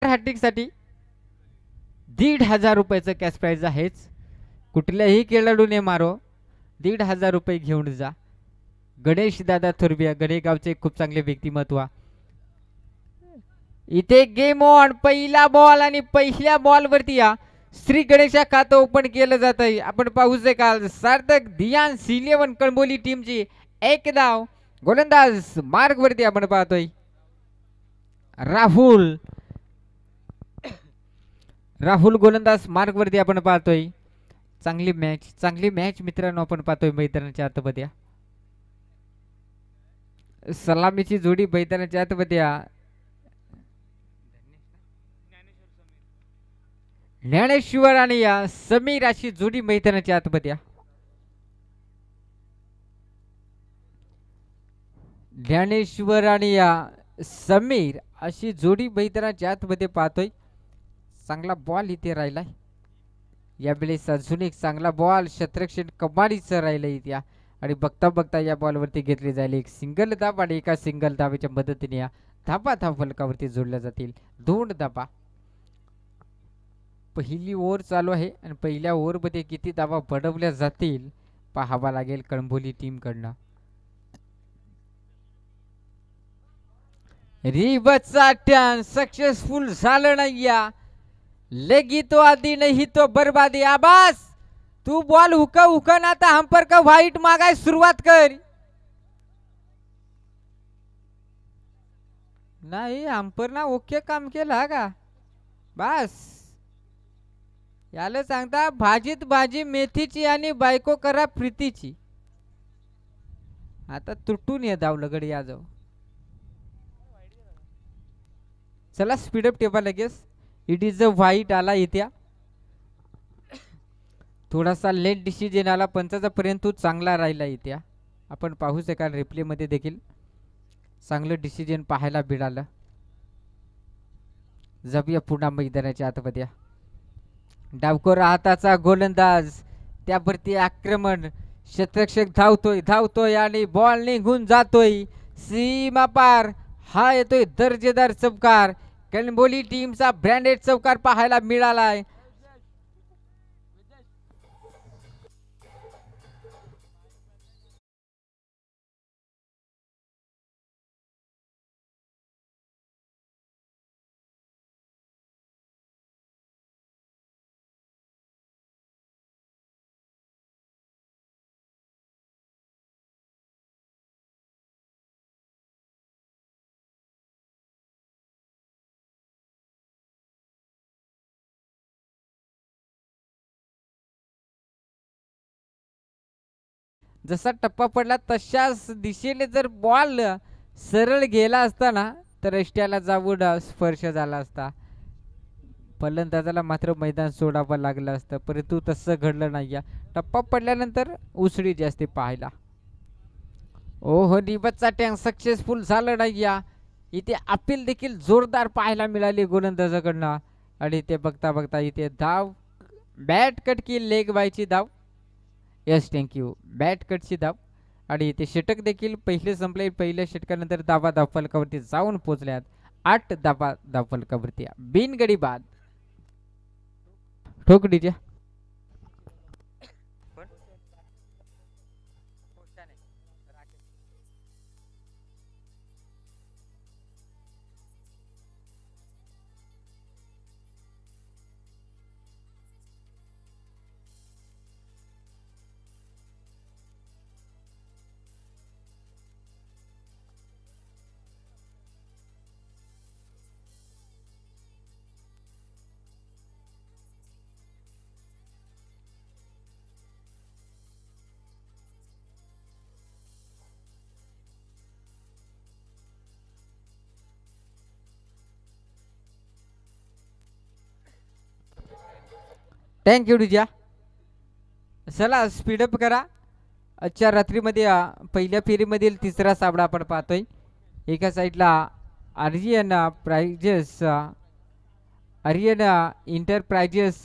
हॅट्रिकसाठी 1,500 रुपयाचं cash price आहेच. कुठल्याही खेळाडूने मारो 1,500 रुपये घेऊन जा. गणेश दादा थोरबिया गणेगावचे खूप चांगले व्यक्तिमत्व. इथे गेम ऑन. पहिला बॉल आणि पहिल्या बॉल वरती या श्री गणेशा खातं ओपन केलं जात आहे. आपण पाहू शकाल सार्थक धियान सिलेवन कळंबोली टीमची एक धाव. गोलंदाज मार्ग वरती आपण पाहतोय राहुल. राहुल गोलंदाज मार्ग वरती आपण पाहतोय. चांगली मॅच मित्रांनो आपण पाहतोय मैदानाच्या आतमध्ये. सलामीची जोडी मैदानाच्या आतमध्ये. ज्ञानेश्वर आणि समीर अशी जोडी मैदानाच्या आतमध्ये. ज्ञानेश्वर आणि समीर अशी जोडी मैदानाच्या आतमध्ये पाहतोय. चांगला बॉल इथे राहिलाय यावेळेस. अजून एक चांगला बॉल क्षेत्ररक्षण कमालीचं राहिलं इथे. आणि बघता बघता या बॉलवरती घेतली जाईल एक सिंगल धाव आणि एका सिंगल धावेच्या मदतीने धाबा धाव फलकावरती जोडल्या जातील 2 धाबा. पहिली ओव्हर चालू आहे आणि पहिल्या ओव्हरमध्ये किती धावा बडवल्या जातील पाहावा लागेल कळंबोली टीम कडनं. रिबचा टर्न सक्सेसफुल झालं नाही. लगी तो आधी नाही तो बर्बादी. आबास तू बॉल हुका ना आता हंपर का व्हाईट मागाय सुरुवात कर. नाही हंपर ना ओके काम केलं का बस. याला सांगता भाजीत भाजी मेथीची आणि बायको करा प्रीतीची. आता तुटून ये धावलं गडी याजव. चला स्पीडअप टेबल लगेच. इट इज अ व्हाईट आला इथे. थोडासा लेट डिसिजन आला पंचाचा परंतु चांगला राहिला इथे. आपण पाहू शकाल रिप्ले मध्ये देखील चांगलं डिसिजन पाहायला मिळालं. जाऊया पुन्हा मैदानाच्या आतमध्ये. डावखोर हाताचा गोलंदाज त्यावरती आक्रमण. क्षेत्ररक्षक धावतोय आणि बॉल निघून जातोय सीमा पार. हा येतोय दर्जेदार चौकार. कळंबोली टीमचा ब्रँडेड चौकार पाहायला मिळालाय. जसा टप्पा पडला तशाच दिशेने जर बॉल सरळ गेला असता ना तर रष्ट्याला जाऊन स्पर्श झाला असता. फलंदाजाला मात्र मैदान सोडावं लागलं असतं परंतु तसं घडलं नाही. टप्पा पडल्यानंतर उसळी जास्ती पाहायला. ओहो निबतचा टँक सक्सेसफुल झालं नाही. इथे अपील देखील जोरदार पाहायला मिळाली गोलंदाजाकडनं. आणि ते बघता बघता इथे धाव बॅट कट की लेग बायची धाव. यस थँक्यू बॅट कटची धाव. आणि इथे षटक देखील पहिले संपले. पहिल्या षटकानंतर धावा धाव फलकावरती जाऊन पोहोचल्यात 8 धावा धाव फलकावरती. बिनगडी बाद ठोकडीच्या. थँक्यू डीजा. चला स्पीडअप करा. आजच्या रात्रीमध्ये पहिल्या फेरीमधील तिसरा सामना आपण पाहतोय. एका साईडला आर्यन प्राइजेस आर्यन इंटरप्राइजेस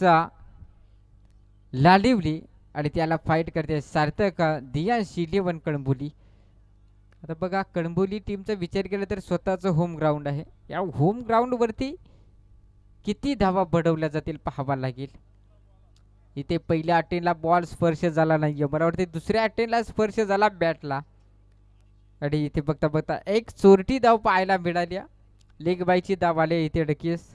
लालिवली आणि त्याला फाईट करते सार्थक दिया शिलेवन कळंबोली. आता बघा कळंबोली टीमचा विचार केला तर स्वतःचं होम ग्राउंड आहे. या होम ग्राउंड वरती किती धावा बढवल्या जातील पाहावा लागेल. इथे पहिल्या अटेनला बॉल स्पर्श झाला नाहीये, मला वाटते दुसऱ्या अटेनला स्पर्श झाला बॅटला. आणि इथे बघता बघता एक चोरटी धाव पाहायला मिळाली. लेग बायची धाव आली इथे डकीस.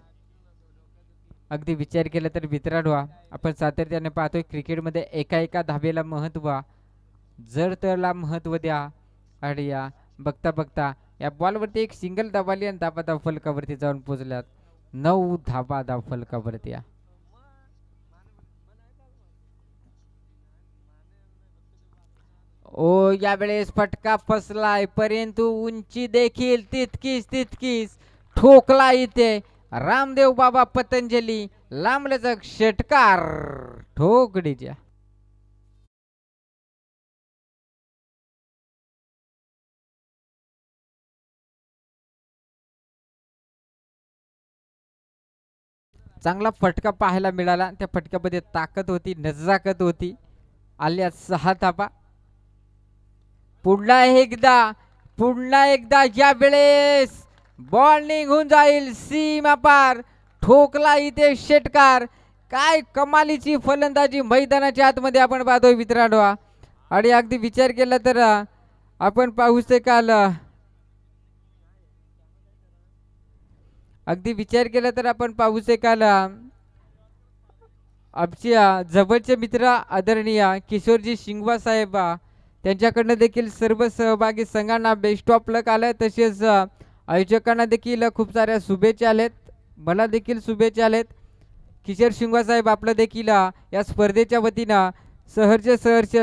अगदी विचार केला तर मित्रांनो, आपण सातत्याने पाहतोय क्रिकेटमध्ये एका एका धावेला महत्व, जर त्याला महत्व द्या. आणि या बघता बघता या बॉलवरती एक सिंगल धाव आली आणि धाबा धाव फलकावरती जाऊन पोहोचल्यात. 9 धाबा धाव फलकावरती. ओ यावेळेस फटका फसलाय, परंतु उंची देखील तितकीच तितकीच ठोकला इथे रामदेव बाबा पतंजली. लांबलचक षटकार ठोकडीच्या. चांगला फटका पाहायला मिळाला. त्या फटक्यामध्ये ताकद होती, नजाकत होती. आल्या 6 धाबा. पुन्हा एकदा या वेळेस बॉल निघून जाईल सीमा पार. ठोकला इथे षटकार. काय कमालीची फलंदाजी मैदानाच्या आतमध्ये आपण पाहतोय मित्रांनो. आणि अगदी विचार केला तर आपण पाहू शकाल, अगदी विचार केला तर आपण पाहू शकाल, आमच्या जवळचे मित्र आदरणीय किशोरजी शिंगवा साहेब, त्यांच्याकडनं देखील सर्व सहभागी संघांना बेस्ट ऑफ लक आलाय. तसेच आयोजकांना देखील खूप साऱ्या शुभेच्छा आलेत. मला देखील शुभेच्छा आलेत. किशोर शिंगवा साहेब, आपलं देखील या स्पर्धेच्या वतीनं सहर्ष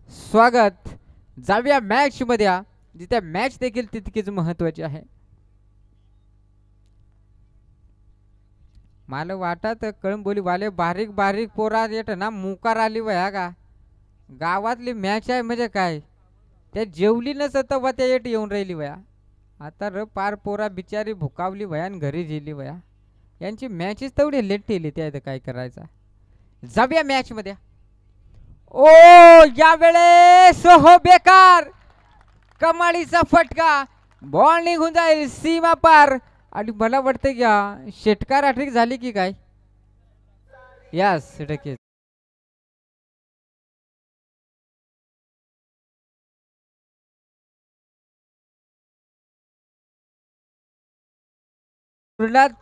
स्वागत. जाऊया मॅच मध्ये, जिथे मॅच देखील तितकीच महत्वाची आहे. मला वाटत कळंबोली वाले बारीक बारीक पोरा येत ना मुकार आली वया का गावातली मॅच आहे म्हणजे काय, त्या जेवली नसत व त्या येत येऊन राहिली वया. आता र पार पोरा बिचारी भुकावली वया आणि घरी गेली वया. यांची मॅचेस तेवढी लेट केली, त्या काय करायचा. जाऊया मॅच मध्ये. ओ यावेळेस हो बेकार कमालीचा फटका. बॉल निघून जाईल सीमा पार. आणि मला वाटतं की षटकार हॅट्रिक झाली की काय. यस षटक.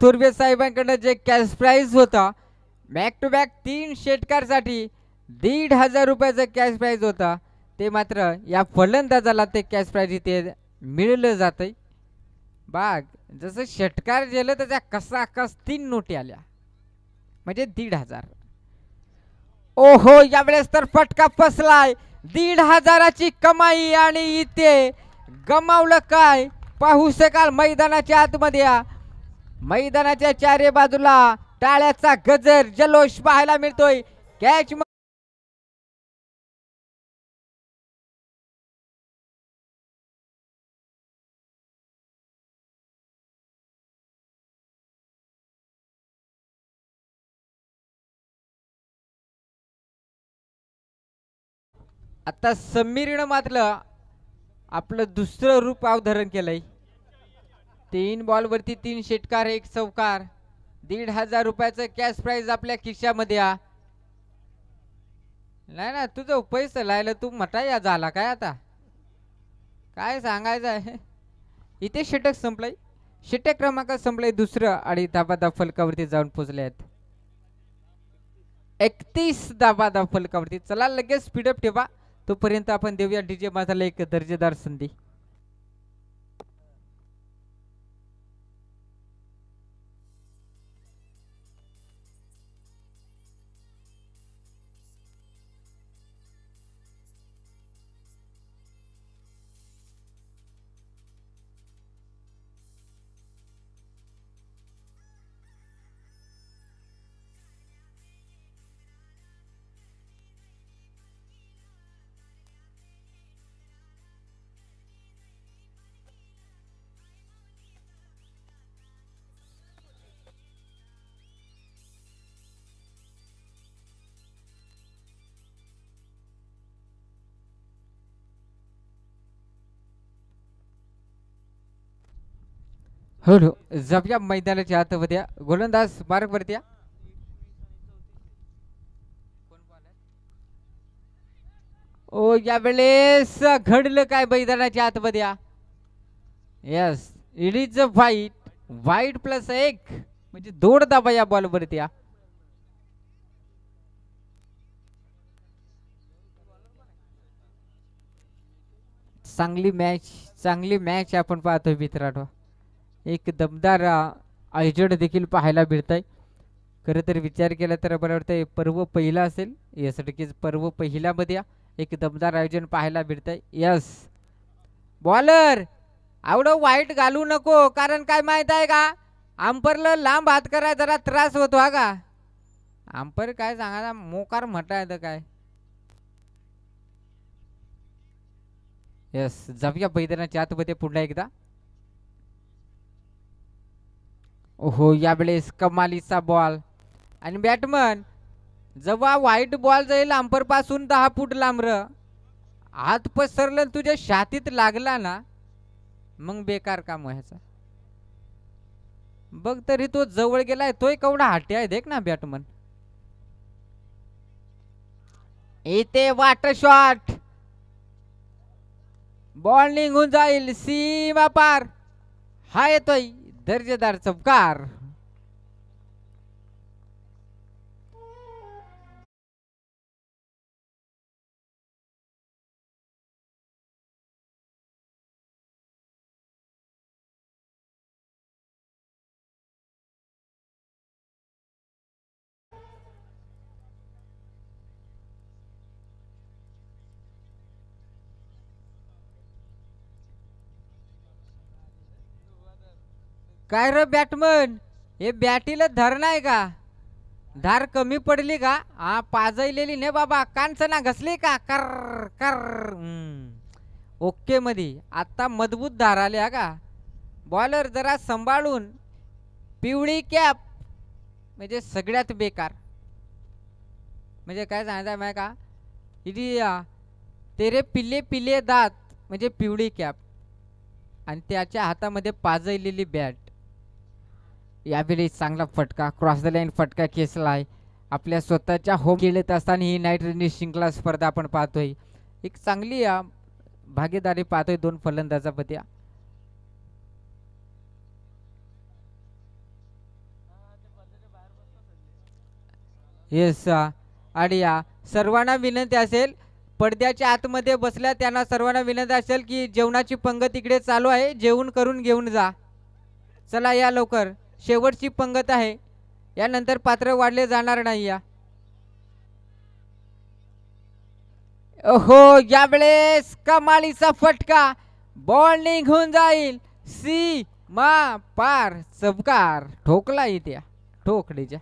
थोरवे साहेबांकडे जे कॅश प्राइज होता बॅक टू बॅक 3 षटकारसाठी 1,500 रुपयाचं कॅश प्राइज होता, ते मात्र या फलंदाजाला ते कॅश प्राइज इथे मिळलं जातंय. बाग जसं षटकार गेलं त्याच्या कसाकस 3 नोटी आल्या, म्हणजे 1,500. ओहो यावेळेस तर फटका फसलाय. 1,500ची कमाई आणि इथे गमावलं काय पाहू शकाल. मैदानाच्या आतमध्ये मैदानाच्या चारी बाजूला टाळ्याचा गजर जल्लोष पाहायला मिळतोय. कॅच आता समीरनं मात्र आपलं दुसरं रूप अवधारण केलंय. 3 बॉल वरती 3 षटकार 1 चौकार, 1,500 रुपयाचं कॅश प्राइज आपल्या खिशामध्ये. नाही ना तुझं पैसे लायला तू मटा या झाला काय आता काय सांगायचं आहे. इथे षटक संपलंय. षटक क्रमांक संपलंय दुसरं. आणि धाबाधाब फलकावरती जाऊन पोहोचले आहेत 31 धाबाधाब फलकावरती. चला लगेच स्पीडअप ठेवा, तोपर्यंत आपण देऊया डीजे माझाला एक दर्जेदार संधी. हो हो जप मैदानाच्या आतमध्ये या. गोलंदाज मार्ग वरती या. ओ यावेळेस घडलं काय मैदानाच्या आतमध्ये या. Yes it is a white. White plus एक म्हणजे 2 धावा या बॉल वरती या. चांगली मॅच चांगली मॅच आपण पाहतोय मित्रांनो. एक दमदार आयोजन देखील पाहायला मिळतंय. खरं तर विचार केला तर मला वाटतं पर्व पहिला असेल यासाठी पर्व पहिल्यामध्ये एक दमदार आयोजन पाहायला मिळतंय. यस बॉलर आवडं वाईट घालू नको कारण काय माहित आहे का अंपरला लांब हात करा जरा त्रास होतो हा का. अंपर काय सांगा मोकार म्हटा येतं काय. यस जाऊया मैदानाच्या आतमध्ये पुन्हा एकदा. ओहो यावेळेस कमालीचा बॉल आणि बॅटमन जेव्हा व्हाईट बॉल जाईल अंपर पासून 10 फूट लांब हात पसरलं तुझ्या छातीत लागला ना मग बेकार काम व्हायचा. बघ तरी तो जवळ गेलाय तोय केवढा हाटी आहे देख ना बॅटमन. इथे वाट शॉट बॉल निघून जाईल सीमा पार. हा येतोय दर्जेदार चौकार. काय रे बॅटमन हे बॅटीला धर नाही का धार कमी पडली का हा पाजलेली ने बाबा कांचना घसली का कर कर ओके मध्ये आता मजबूत धार आले हा का. बॉलर जरा सांभाळून पिवळी कॅप म्हणजे सगळ्यात बेकार म्हणजे काय सांगायचं माहिती का इथे तेरे पिल्ले पिल्ले दात म्हणजे पिवळी कॅप आणि त्याच्या हातामध्ये पाजलेली बॅट. यावेळी चांगला फटका क्रॉस द लाईन फटका खेचला आहे. आपल्या स्वतःच्या होम खेळत असताना ही नाईट रनची शृंखला स्पर्धा आपण पाहतोय. एक चांगली भागीदारी पाहतोय दोन फलंदाजामध्ये. येस आणि सर्वांना विनंती असेल पडद्याच्या आतमध्ये बसल्या त्यांना सर्वांना विनंती असेल की जेवणाची पंगत इकडे चालू आहे जेवण करून घेऊन जा. चला या लवकर शेवटची पंगत आहे यानंतर पात्र वाढले जाणार नाही या. ओहो यावेळेस कमालीचा फटका बॉल निघून जाईल सी मा पार चौकार ठोकला इथे ठोकडीच्या.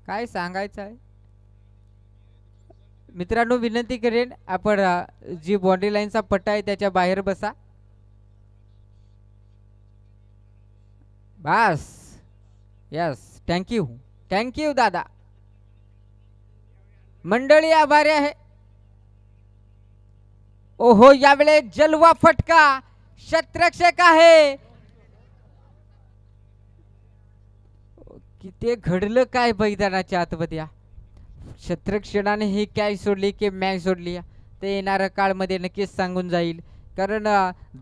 काय सांगायचं आहे मित्रांनो विनंती करेन आपण जी बाउंड्री लाईनचा पट्टा आहे त्याच्या बाहेर बसा. बस यस थँक्यू थँक्यू दादा. मंडळी आभारी आहे. ओहो यावेळेस जलवा फटका शतरक्षक आहे. किती घडलं काय मैदानाच्या आतमध्ये क्षेत्रक्षणाने ही कॅच सोडली की मॅच सोडली ते येणाऱ्या काळमध्ये नक्कीच सांगून जाईल. कारण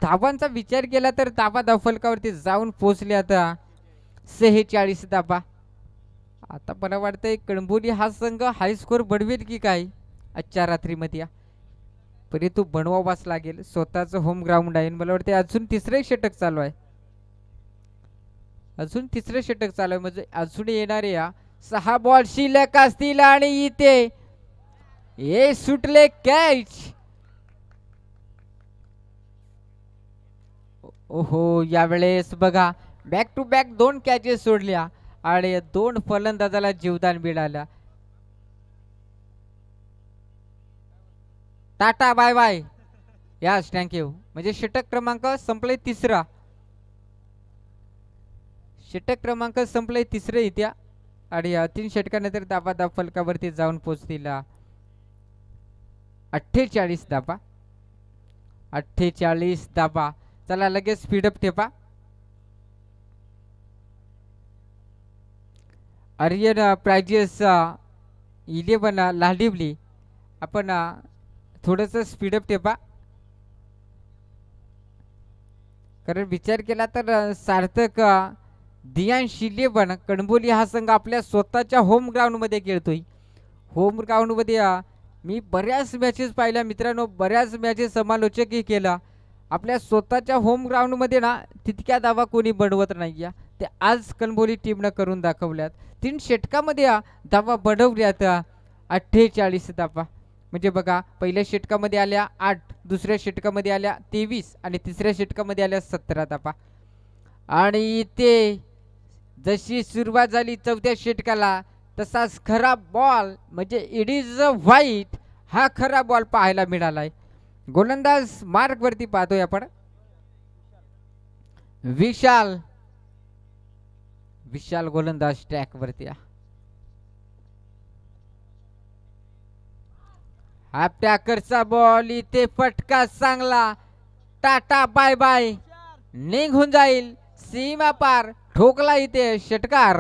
धावांचा विचार केला तर धावा धावफलकावरती जाऊन पोहोचले आता 46 धावा. आता मला वाटतंय कणबोली हा संघ हाय स्कोर बनवेल की काय आजच्या रात्रीमध्ये परंतु बनवावाच लागेल. स्वतःच होम ग्राउंड आहे मला वाटतं अजून तिसरे षटक चालू आहे. अजून तिसरे षटक चालू आहे म्हणजे अजून येणारे 6 बॉल शिल्लक असतील आणि इथे हे सुटले कॅच. ओहो यावेळेस बघा बॅक टू बॅक 2 कॅचेस सोडल्या आणि 2 फलंदाजाला जीवदान मिळालं. Tata bye bye yes thank you म्हणजे षटक क्रमांक संपले तिसरा षटक क्रमांक संपले तिसरे इत्या आणि 3 षटकानंतर धाबा फलकावरती जाऊन पोहोचतील 48 धाबा. 48 धाबा. चला लगेच स्पीडअप ठेपा. आर्यन प्राइजेस 11 लालिवली. आपण थोडस स्पीडअप ठेपा. कारण विचार केला तर सार्थक दियान शिलेबन कणबोली हा संघ आपल्या स्वतःच्या होम ग्राउंड मध्ये खेळतोय. होम ग्राउंड मध्ये मी बऱ्याच मॅचेस पाहिल्या मित्रांनो, बऱ्याच मॅचेस समालोचकही केला. आपल्या स्वतःच्या होम ग्राउंड मध्ये ना तितक्या धावा कोणी बनवत नाही. ते आज कणबोली टीमनं करून दाखवल्यात. 3 षटकामध्ये धावा बनवल्यात 48 धावा. म्हणजे बघा, पहिल्या षटकामध्ये आल्या 8, दुसऱ्या षटकामध्ये आल्या 23 आणि तिसऱ्या षटकामध्ये आल्या 17 धावा. आणि ते जशी सुरुवात झाली चौथ्या षटकाला तसाच खरा बॉल म्हणजे इट इज अ व्हाईट हा खरा बॉल पाहायला मिळालाय. गोलंदाज मार्क वरती पाहतोय आपण. विशाल विशाल गोलंदाज ट्रॅक वरती. हा टॅकरचा बॉल इथे फटका चांगला. टाटा बाय बाय निघून जाईल सीमा पार. ठोकला इथे षटकार.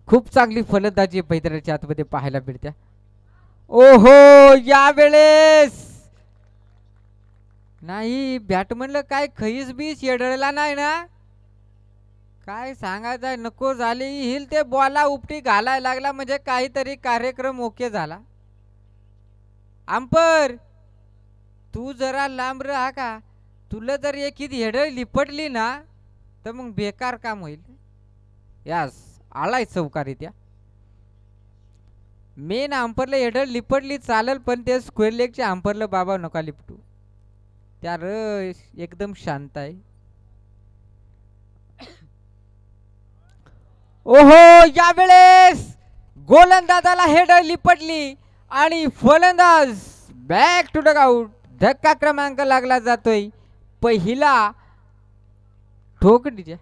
खूप चांगली फलंदाजी पैदराच्या आतमध्ये पाहायला मिळते. ओहो, यावेळेस नाही बॅटमनला काय खैस बीस येडळला नाही ना. काय सांगायचं नको झाली हिल ते बॉला उपटी घालायला लागला म्हणजे काहीतरी कार्यक्रम ओके झाला. अंपर तू जरा लांब राहा का. तुला जर एक हेडर लिपटली ना तर मग बेकार काम होईल. यास आलाय चौकारीत्या. मेन अंपरला हेडर लिपटली चालेल पण ते स्क्वेअर लेगच्या अंपरला बाबा नका लिपटू. त्या एकदम शांत आहे. ओहो, यावेळेस गोलंदाजाला हेडर लिपटली आणि फलंदाज बॅक टू डगआउट. धक्का क्रमांक लागला जातोय पहिला. ठोकलीच्या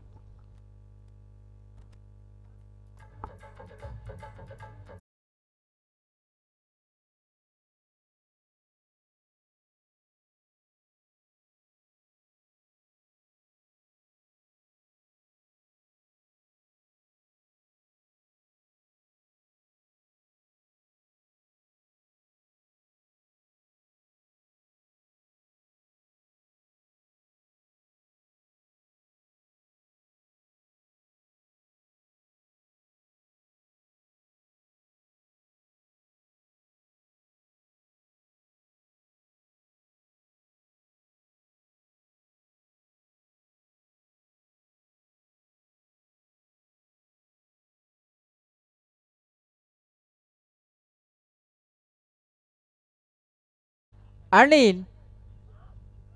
अनिल.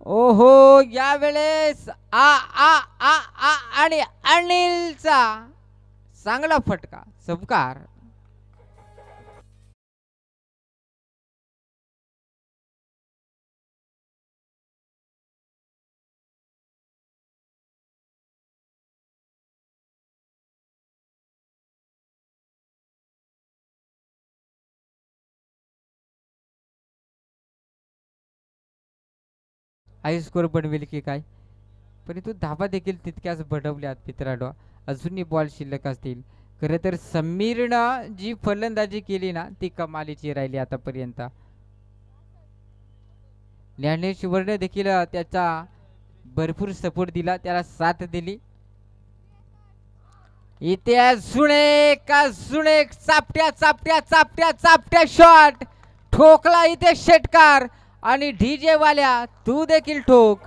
ओहो, यावेळेस आ आ आ आ आणि अनिलचा चांगला फटका चमकार. हाय स्कोर बनवेल की काय, परंतु धाबा देखील तितक्याच बढवल्यात मित्रांनो. अजूनही बॉल शिल्लक असतील. खरं तर समीरनं जी फलंदाजी केली ना ती कमालीची राहिली आतापर्यंत. ज्ञानेश्वरने देखील त्याचा भरपूर सपोर्ट दिला, त्याला साथ दिली. इथे जुने का जुने चापट्या चापट्या चापट्या चापट्या शॉट ठोकला इथे षटकार. आणि डीजे वाल्या तू देखील ठोक.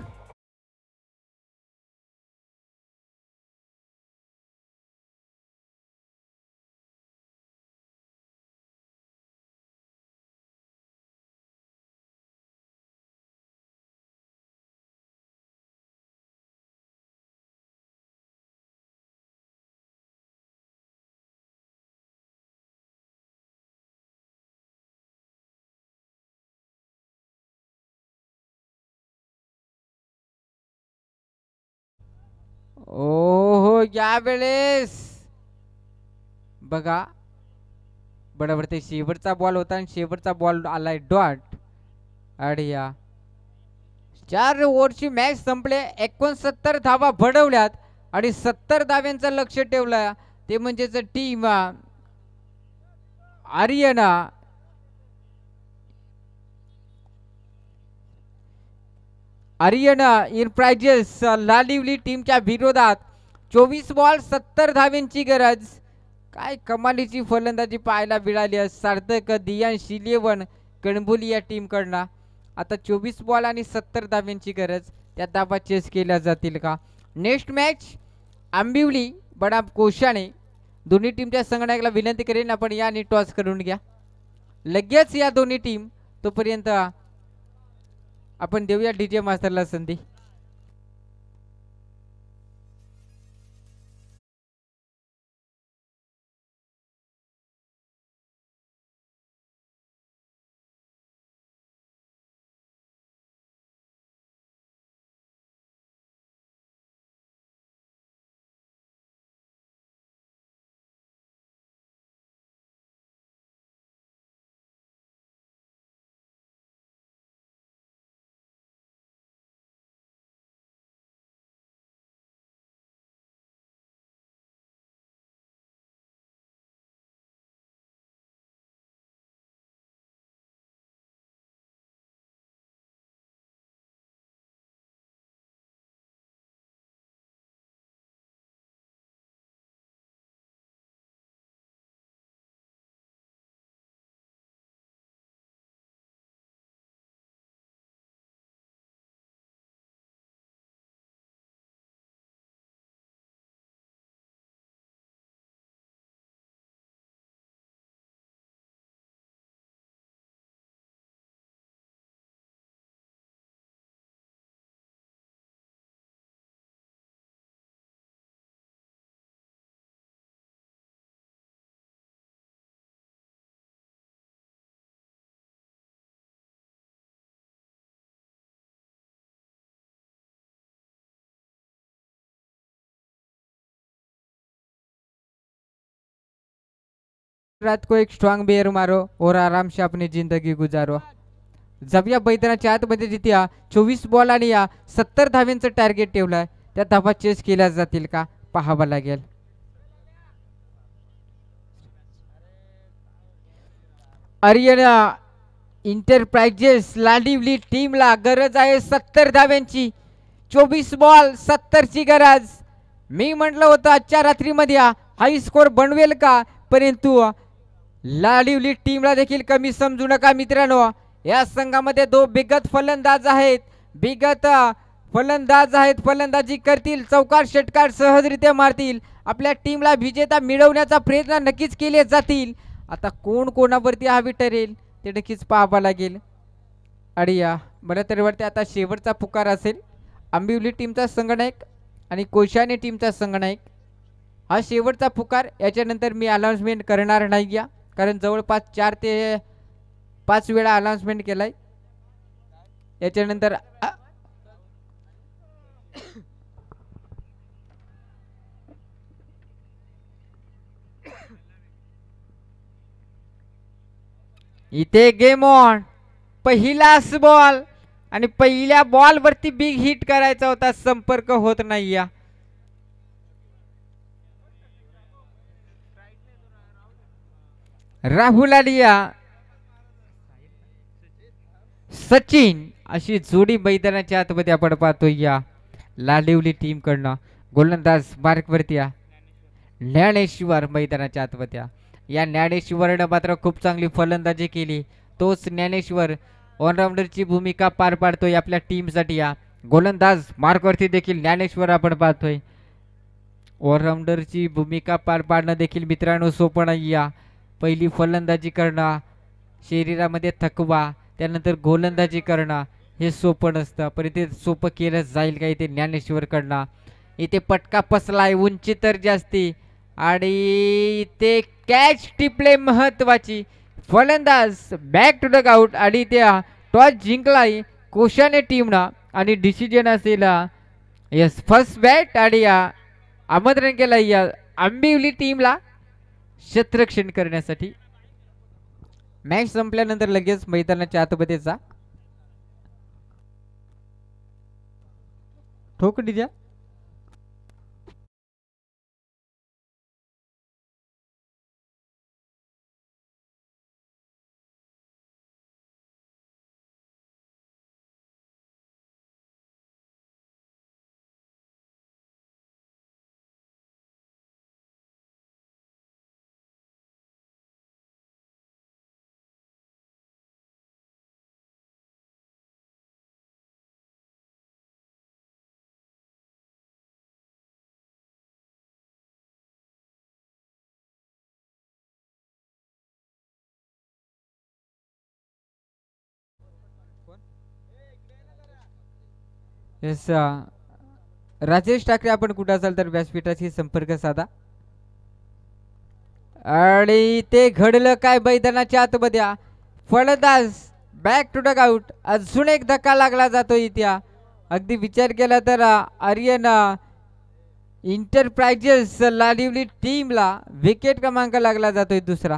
हो यावेळेस बघा बरोबर ते शेवटचा बॉल होता आणि शेवटचा बॉल आलाय डॉट. आणि या 4 ओव्हरची मॅच संपले. 69 धावा बडवल्यात आणि 70 धाव्यांचं लक्ष ठेवलं ते म्हणजेच टीम आर्यना. आर्यना एंटरप्राइजेस लालिवली टीमच्या विरोधात 24 बॉल 70 धाव्यांची गरज. काय कमालीची फलंदाजी पाहायला मिळाली आहे सार्थक दियान शिलेवन कणबुली या टीमकडनं. आता 24 बॉल आणि 70 धाव्यांची गरज. त्या धावा चेस केल्या जातील का? नेक्स्ट मॅच आंबिवली बनाम कोशाने. दोन्ही टीमच्या संघटनाला विनंती करेन आपण याने टॉस करून घ्या लगेच या दोन्ही टीम. तोपर्यंत आपण देऊया डीजे मास्टरला संधी. रात को एक स्ट्रॉन्ग बेयर मारो और आराम से अपनी जिंदगी गुजारो. जबिया बैतनाच्या आतमध्ये जित्या 24 बॉल आणि या 70 धाव्यांचं टार्गेट ठेवलंय. त्या धावा चेस केल्या जातील का पाहावं लागेल. आर्यना एंटरप्राइजेस लालिवली टीमला गरज आहे 70 धाव्यांची. 24 बॉल 70 ची गरज. मी म्हटलं होतं आजच्या रात्रीमध्ये हाई स्कोर बनवेल का परंतु लालिवली टीमला देखील कमी समजू नका मित्रांनो. या संघामध्ये दो बिगत फलंदाज आहेत. बिगत फलंदाज आहेत. फलंदाजी करतील चौकार षटकार सहजरित्या मारतील. आपल्या टीमला विजेता मिळवण्याचा प्रयत्न नक्कीच केले जातील. आता कोण कोणावरती हवी ठरेल ते नक्कीच पाहावं लागेल. आणि मला तरी वाटते आता शेवटचा पुकार असेल. आंबिवली टीमचा संघनायक आणि कोशाने टीमचा संघनायक हा शेवटचा पुकार. याच्यानंतर मी अनाउन्समेंट करणार नाही कारण जवळपास 4 ते 5 वेळा अनाउन्समेंट केलाय. याच्यानंतर इथे गेम ऑन. पहिलाच बॉल आणि पहिल्या बॉल वरती बिग हिट करायचा होता. संपर्क होत नाही. राहुल आलिया सचिन अशी जोडी मैदानाच्या आतमध्ये आपण पाहतोय. या लालिवली टीम कडनं गोलंदाज मार्क वरती ज्ञानेश्वर मैदानाच्या आतमध्ये. या ज्ञानेश्वरनं मात्र खूप चांगली फलंदाजी केली. तोच ज्ञानेश्वर ऑलराऊंडरची भूमिका पार पाडतोय आपल्या टीमसाठी. गोलंदाज मार्क वरती देखील ज्ञानेश्वर आपण पाहतोय. ऑलराऊंडरची भूमिका पार पाडणं देखील मित्रांनो सोपं नाही. पहिली फलंदाजी करणं शरीरामध्ये थकवा त्यानंतर गोलंदाजी करणं हे सोपं नसतं. पण ते सोपं केलं जाईल का इथे ज्ञानेश्वर कडनं. इथे पटका पसलाय उंची तर जास्ती आणि इथे कॅच टिपले महत्वाची. फलंदाज बॅक टू द आउट आणि त्या टॉस जिंकलाय कोशाने टीमना आणि डिसिजन असेल यस फर्स्ट बॅट आणि आमंत्रण केलं या आंबिवली टीमला क्षेत्ररक्षण करण्यासाठी. मॅच संपल्यानंतर लगेच मैदानाच्या आतमध्ये जा. ठोकडी द्या. येस राजेश ठाकरे आपण कुठं असाल तर व्यासपीठाशी संपर्क साधा. आणि ते घडलं काय मैदानाच्या आतमध्ये फलंदाज बॅक टू डग आउट. अजून एक धक्का लागला जातो इथे. अगदी विचार केला तर आर्यन इंटरप्राइजेस लाडिवली टीमला विकेट क्रमांक लागला जातोय दुसरा.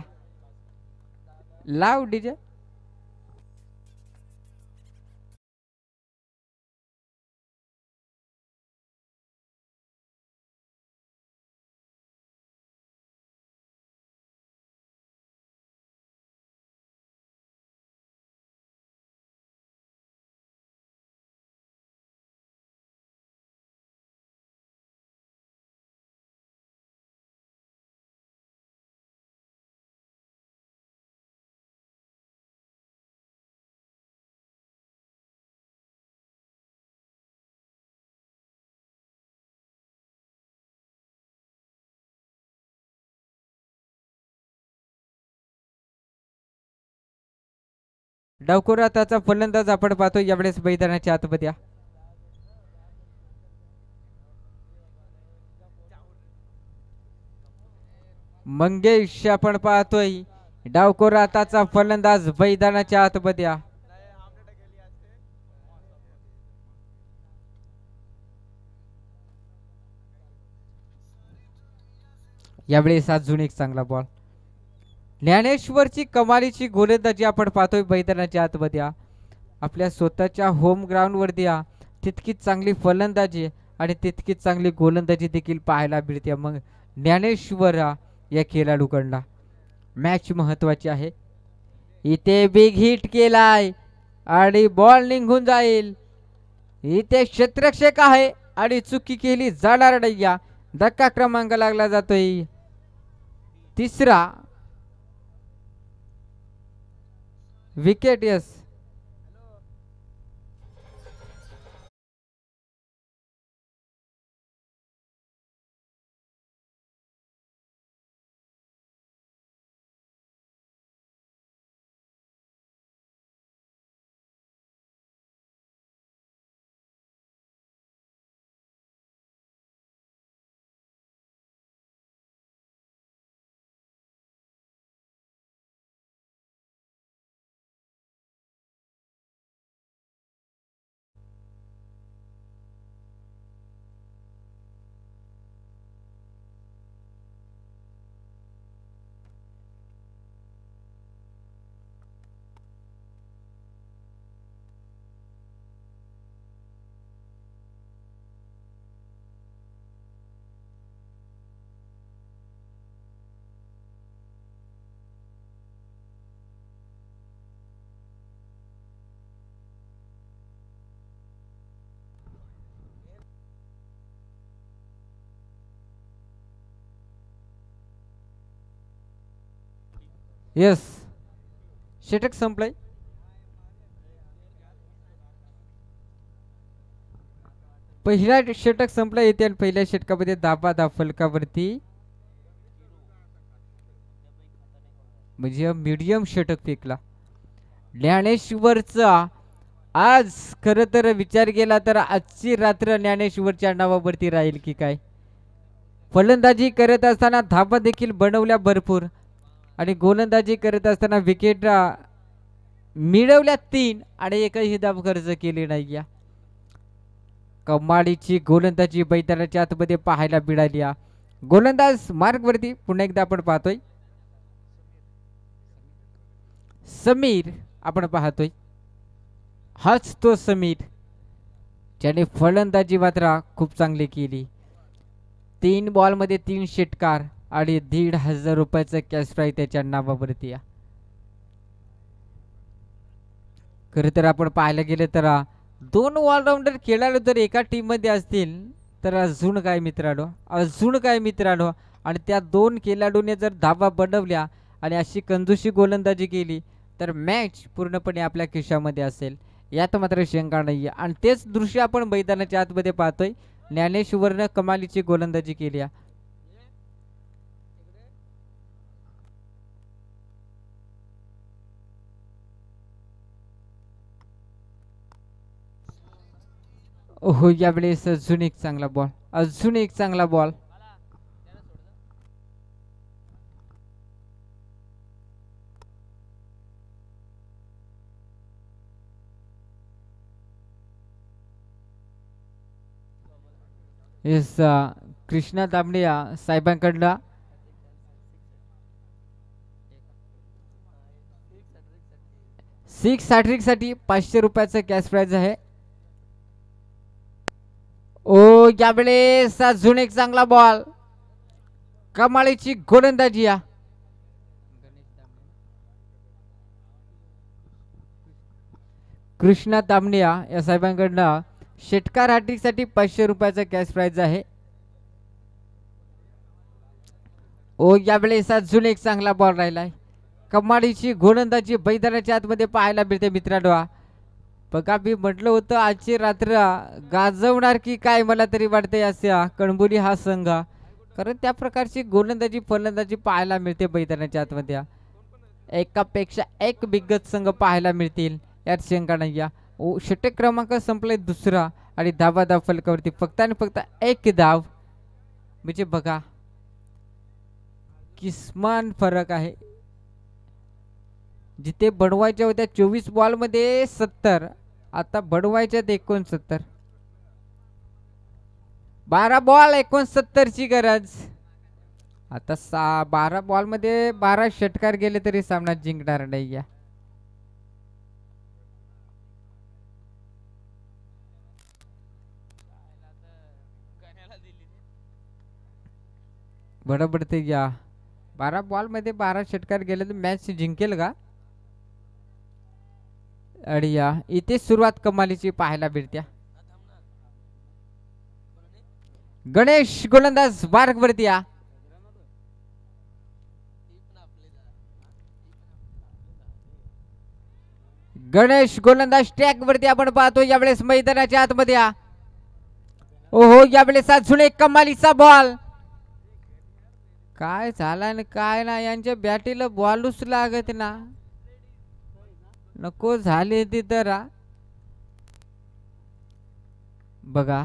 लाव डीजे. डावखोरा त्याचा फलंदाज आपण पाहतो यावेळेस मैदानाच्या आतमध्ये. मंगेश आपण पाहतोय डावखोरा आताचा फलंदाज मैदानाच्या आतमध्ये. यावेळेस अजून एक चांगला बॉल. ज्ञानेश्वरची कमालीची गोलंदाजी आपण पाहतोय मैदानाच्या आतमध्ये. आपल्या स्वतःच्या होम ग्राउंड वरती तितकीच चांगली फलंदाजी आणि तितकीच चांगली गोलंदाजी देखील पाहायला मिळते. मग ज्ञानेश्वर या खेळाडूकडला मॅच महत्वाची आहे. इथे बिग हिट केलाय आणि बॉल निघून जाईल. इथे क्षेत्ररक्षक आहे आणि चुकी केली जाणार नाही. या धक्का क्रमांक लागला जातोय तिसरा. विकेट. यस यस षटक संपलंय. पहिला षटक संपला येते आणि पहिल्या षटकामध्ये दाबा फलकावरती म्हणजे मीडियम षटक फेकला ज्ञानेश्वरचा. आज खर तर विचार केला तर आजची रात्र ज्ञानेश्वरच्या नावावरती राहील की काय. फलंदाजी करत असताना धाबा देखील बनवल्या भरपूर आणि गोलंदाजी करत असताना विकेट मिळवल्या 3 आणि एकही धाव खर्च केली नाही. कमालीची गोलंदाजी मैदानाच्या आतमध्ये पाहायला मिळाली. गोलंदाज मार्गवरती पुन्हा एकदा आपण पाहतोय समीर. आपण पाहतोय हाच तो समीर ज्याने फलंदाजी मात्र खूप चांगली केली. 3 बॉलमध्ये 3 षटकार आणि 1,500 रुपयाचं कॅश प्राइज त्याच्या नावावरती. खरं तर आपण पाहायला गेलं तर 2 ऑलराऊंडर खेळाडू जर एका टीम मध्ये असतील तर अजून काय मित्रांनो आणि त्या 2 खेळाडूने जर धावा बनवल्या आणि अशी कंजूसी गोलंदाजी केली तर मॅच पूर्णपणे आपल्या खिशामध्ये असेल यात मात्र शंका नाही. आणि तेच दृश्य आपण मैदानाच्या आतमध्ये पाहतोय. ज्ञानेश्वरनं कमालीची गोलंदाजी केली. ओहो यावेळेस अजून एक चांगला बॉल येस कृष्णा दामणे साहेबांकडनं सिक्स हॅट्रिक साठी 500 रुपयाचं कॅश प्राइज आहे. ओ यावेळेस अजून एक चांगला बॉल कमालीची गोलंदाजी. कृष्णा दामणे या साहेबांकडनं षटकार हॅट्रिक साठी 500 रुपयाचा कॅश प्राइज आहे. ओ यावेळेस अजून एक चांगला बॉल राहिलाय. कमालीची गोलंदाजी मैदानाच्या आतमध्ये पाहायला मिळते मित्रांनो. बघा मी म्हटलं होतं आजची रात्र गाजवणार की काय मला तरी वाटतंय असा कणबुली हा संघ. कारण त्या प्रकारची गोलंदाजी फलंदाजी पाहायला मिळते मैदानाच्या आतमध्ये. एकापेक्षा एक बिगत संघ पाहायला मिळतील यात शंका नाही. षटक क्रमांक संपलाय 2 आणि धाव फलकावरती फक्त आणि फक्त 1 धाव. म्हणजे बघा किस्मान फरक आहे. जिथे बनवायच्या होत्या 24 बॉल मध्ये 70 आता बनवायच्या 69. 12 बॉल 69 ची गरज. आता 12 बॉल मध्ये 12 षटकार गेले तरी सामना जिंकणार नाही. बडबडते घ्या. 12 बॉल मध्ये 12 षटकार गेले तर मॅच जिंकेल का? आणि इथे सुरुवात कमालीची पाहायला मिळते. गणेश गोलंदाज मार्ग वरती. गणेश गोलंदाज ट्रॅक वरती आपण पाहतो यावेळेस मैदानाच्या आतमध्ये. ओहो यावेळेस अजून एक कमालीचा बॉल. काय झाला ना काय ना यांच्या बॅटीला बॉलच लागत ना. नको झाले ती तर बघा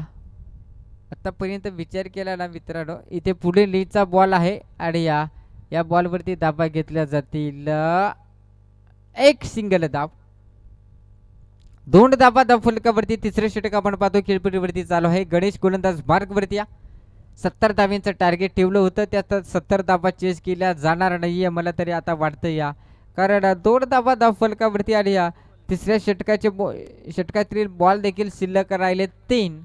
आतापर्यंत विचार केला ना मित्रांनो. इथे पुढे लीचा बॉल आहे आणि या बॉल वरती धाबा घेतल्या जातील. 1 सिंगल धाव. 2 धाबा धाव फलकावरती. तिसरे षटक आपण पाहतो खेळपट्टीवरती चालू आहे. गणेश गोलंदाज मार्ग वरती. 70 धावांचं टार्गेट ठेवलं होतं त्यात 70 धावा चेस केल्या जाणार नाहीये मला तरी आता वाटतं. कारण 2 धावा धाव फलकावरती आली. तिसऱ्या षटकातील बॉल देखील शिल्लक राहिले 3.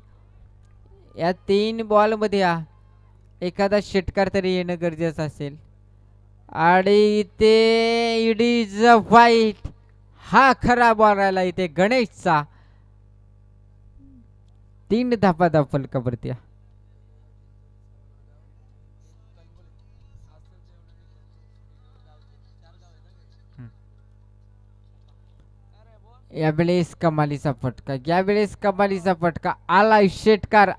या 3 बॉल मध्ये एखादा षटकार तरी येणं गरजेचं असेल. आणि इथे इट इज अ फाईट. हा खरा बॉल राहिला इथे गणेशचा. 3 धावा धाव फलकावरती. यावेळेस कमालीचा फटका. आलाय षटकार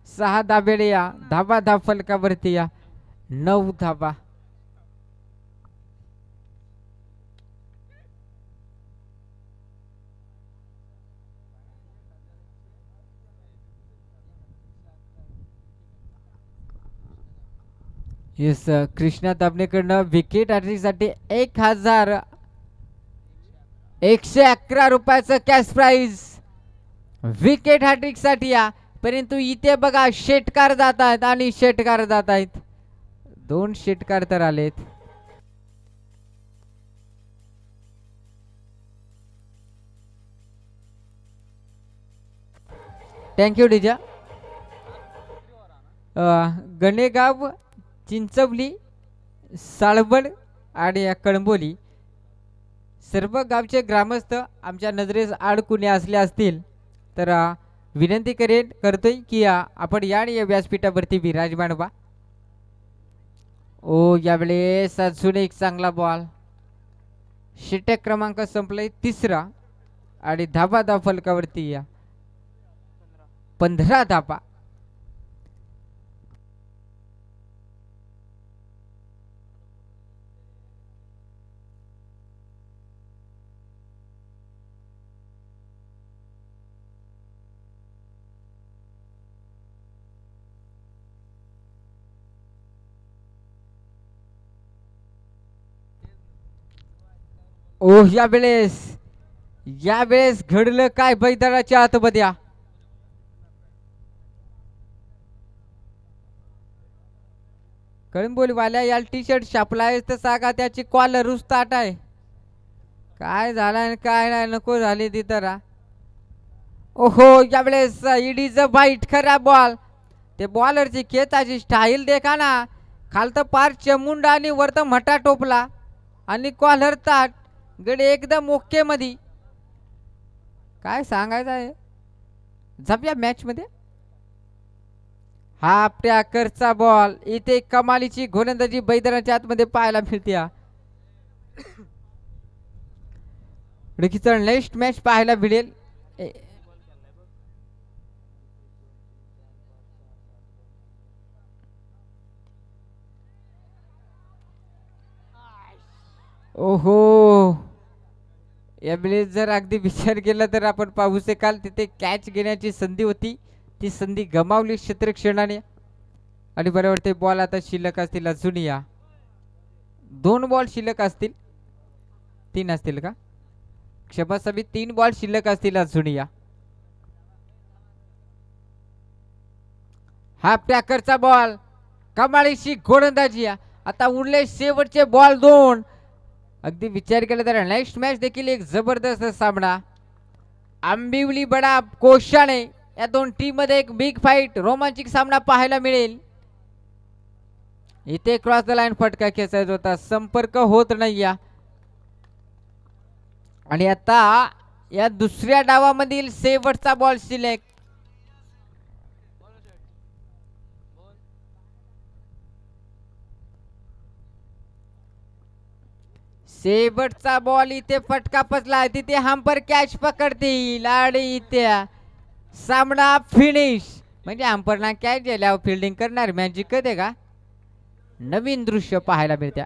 6 धाबेडे. धावा धाव फलकावरती 9 धावा. येस कृष्णा दामणेकडनं विकेट हॅट्रिकसाठी 1,111 रुपयाचं कॅश प्राइज. विकेट हॅट्रिक साठी या, परंतु इथे बघा षटकार जात आहेत आणि षटकार जात आहेत. 2 षटकार तर आलेत. थँक्यू डीजा. गणेगाव, चिंचवली, साळबड आणि कळंबोली सर्व गावचे ग्रामस्थ आमच्या नजरेस आड कुणी असले असतील तर विनंती करतोय की आपण या आणि या व्यासपीठावरती विराजमान व्हा. ओ यावेळेस अजून एक चांगला बॉल. षटक क्रमांक संपलाय 3रा आणि धाबा धाव फलकावरती या 15 धाबा. ओह यावेळेस घडलं काय बैदराच्या आतमध्ये. कळंबोलीवाल्या या टी शर्ट छापलाय तर सांगा त्याची कॉलर उस्ताट आहे. काय झालाय काय नाही नको झाली ती तर. ओहो यावेळेस इडीज बाईट खरा बॉल. ते बॉलरची खेचाची स्टाईल देखा ना. खालतं पार चमुंडा आणि वरत मटा टोपला आणि कॉलर ताट गडे एकदम ओके मध्ये. काय सांगायचं आहे झपया मॅच मध्ये. हा ट्रॅकरचा बॉल. इथे कमालीची गोलंदाजी बैदराच्या आतमध्ये पाहायला मिळते. नेक्स्ट मॅच पाहायला मिळेल. ओहो यावेळेस जर अगदी विचार केला तर आपण पाहू शकाल तिथे कॅच घेण्याची संधी होती. ती संधी गमावली क्षेत्रक्षणाने आणि बरोबर ते बॉल आता शिल्लक असतील अजून या 2 बॉल शिल्लक असतील. 3 असतील का क्षमस्वी 3 बॉल शिल्लक असतील अजून या. हा पॅकरचा बॉल कमालीची गोलंदाजी. आता उरले शेवटचे बॉल 2. अगदी विचार केला तर नेक्स्ट मॅच देखील एक जबरदस्त सामना. आंबिवली बडा कोशाने या 2 टीम मध्ये एक बिग फाईट रोमांचिक सामना पाहायला मिळेल. इथे क्रॉस द लाईन फटका खेचायचा होता संपर्क होत नाही या. आणि आता या दुसऱ्या डावामधील शेवटचा बॉल सिलेक्ट. शेवटचा बॉल इथे फटका पचला तिथे हंपर कॅच पकडतील आणि इथे सामना फिनिश. म्हणजे हंपरना कॅच गेल्यावर फिल्डिंग करणार मॅच जिंकते का. नवीन दृश्य पाहायला मिळते.